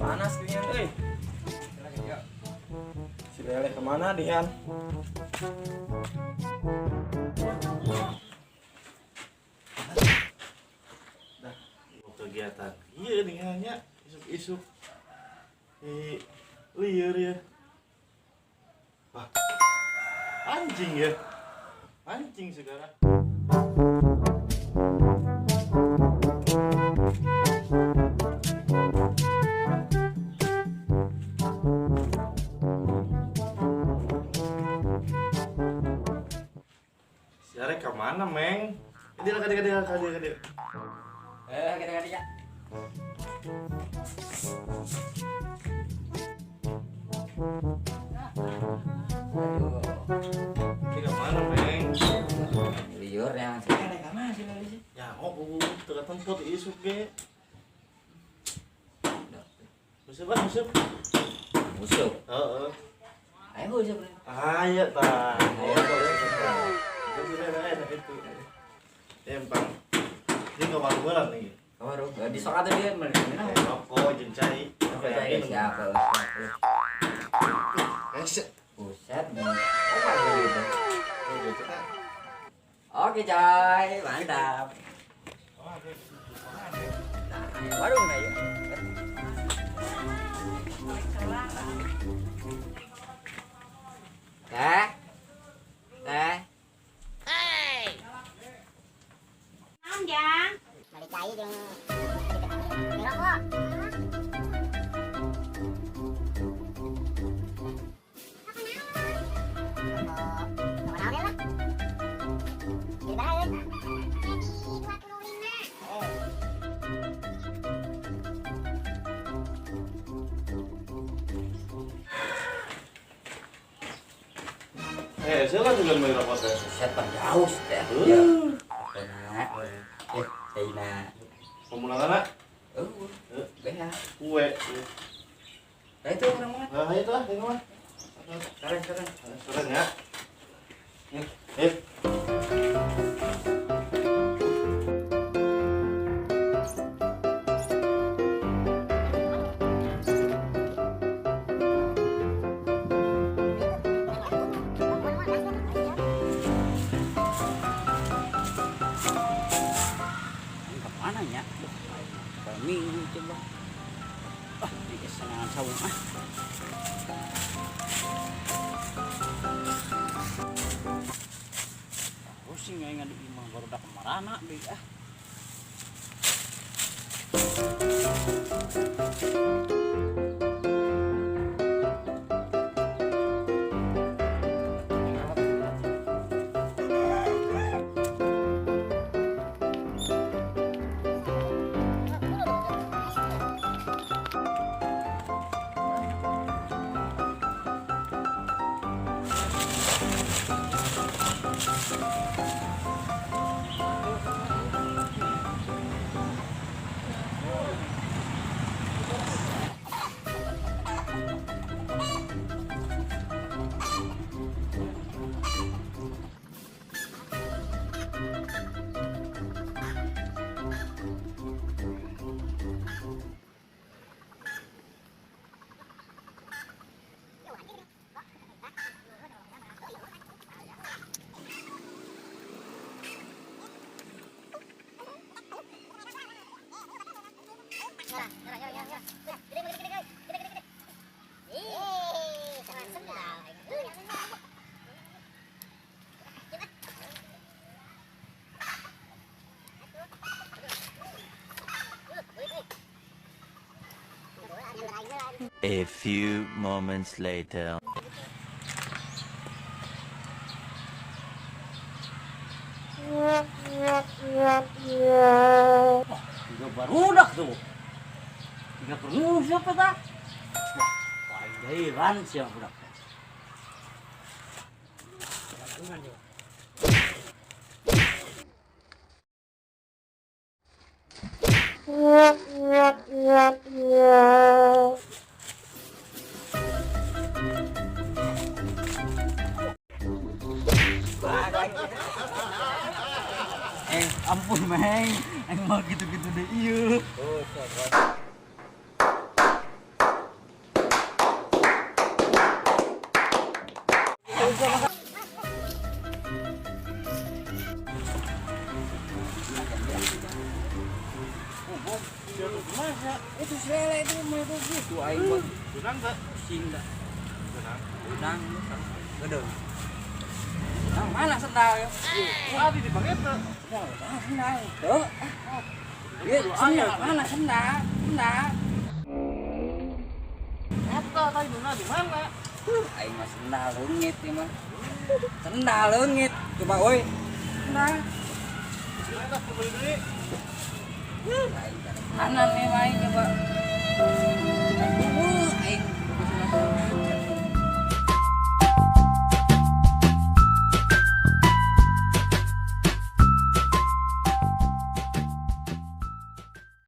Panas Dian, si Lele kemana Dian? Dah, kegiatan. Iya dengannya isuk-isuk. Liar ya. Wah, anjing ya. Anjing sekarang. Siare kemana, Meng? Kadil. Kadang-kadang ya. Ini kemana, Meng? Liur yang sekarang kemana sih Lele sih? Ya, tengah tempat isuk ge. Musuh. Musuh. Heeh. Ayo musuh. Ayo tah. Ayo musuh. Enak itu. Empang. Ini kawan bola nih. Kawaru, di sok atau dia mana? Rokok jeung cai. Siapa? Buset. Apa gitu? Oke coy, mantap. Warung nggak ya? Teh. Naon Jang? Balik cai jeung rokok. Siapa juga main rokok teh? Buset jauh teh. Ya. Cina. Pemulangan Beha. kue. Nah itu orang mana? Nah, itu lah, ini mah. Sekarang. Sudah ya. Kemana ya? Minggu coba. Di kesenangan sawung Pusing ya ngadu imah baru dak kemarana deh A few moments later. Tiga barudak tuh. Tiga penuh siapa tak? Wah, jairan siapa budak. Ampun Meng, emang gitu-gitu deh iya. Mày có biết của anh không? Benang tak? Xin đã. Benang. Đang cái đường. Đang mana sendal ya? Ah, di bangit tak? Ya, sendal. Tuh. Biết sendal mana sendal? Sendal. Apa tadi benang di mana? Anh mà sendal lớn nghịt đi mà. Sendal lớn nghịt. Coba oi. Sendal. Kita kembali dulu. Kanan nih main coba.